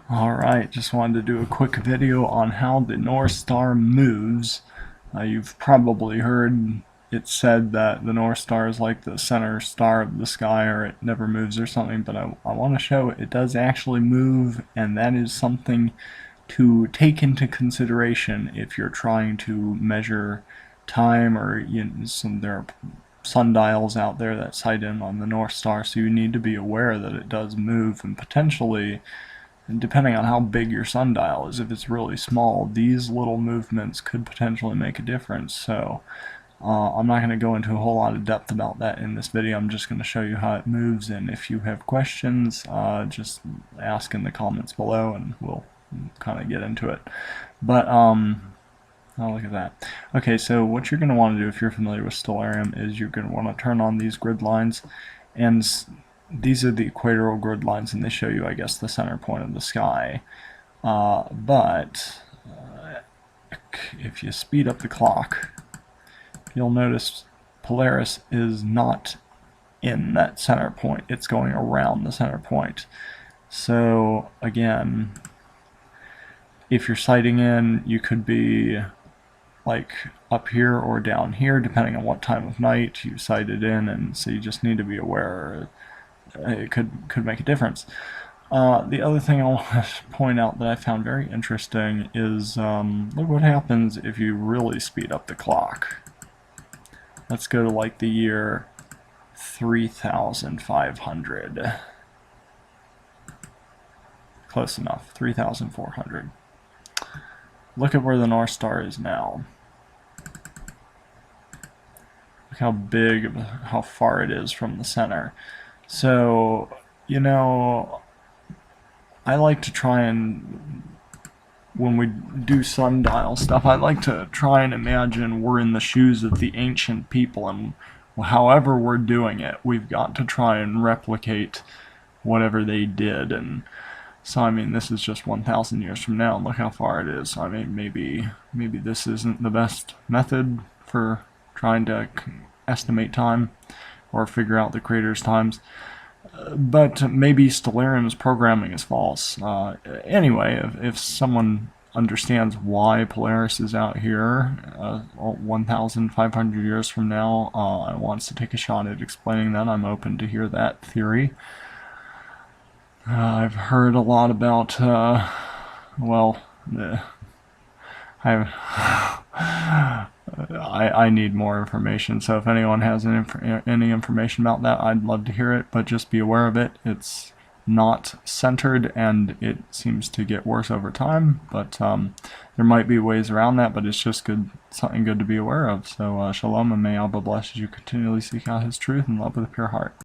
Alright, just wanted to do a quick video on how the North Star moves. You've probably heard it said that the North Star is like the center star of the sky, or it never moves or something, but I want to show it does actually move, and that is something to take into consideration if you're trying to measure time, or there are sundials out there that sight in on the North Star, so you need to be aware that it does move, and potentially, and depending on how big your sundial is, if it's really small, these little movements could potentially make a difference. So I'm not going to go into a whole lot of depth about that in this video. I'm just going to show you how it moves, and if you have questions, just ask in the comments below and we'll kind of get into it. But oh, look at that. Okay, so what you're going to want to do if you're familiar with Stellarium is you're going to want to turn on these grid lines, and these are the equatorial grid lines, and they show you, I guess, the center point of the sky. But if you speed up the clock, you'll notice Polaris is not in that center point. It's going around the center point. So again, if you're sighting in, you could be like up here or down here, depending on what time of night you sighted in, and so you just need to be aware. It could make a difference. The other thing I want to point out that I found very interesting is look what happens if you really speed up the clock. Let's go to like the year 3,500. Close enough, 3,400. Look at where the North Star is now. Look how big, how far it is from the center. So, you know, I like to try and, when we do sundial stuff, I like to try and imagine we're in the shoes of the ancient people, and however we're doing it, we've got to try and replicate whatever they did. And so, I mean, this is just 1,000 years from now, and look how far it is. I mean, maybe this isn't the best method for trying to estimate time or figure out the creator's times, but maybe Stellarium's programming is false. Anyway, if someone understands why Polaris is out here 1,500 years from now and wants to take a shot at explaining that, I'm open to hear that theory. I've heard a lot about, well, I need more information, so if anyone has any information about that, I'd love to hear it, but just be aware of it. It's not centered, and it seems to get worse over time, but there might be ways around that, but it's just something good to be aware of. So shalom, and may Abba bless as you continually seek out his truth and love with a pure heart.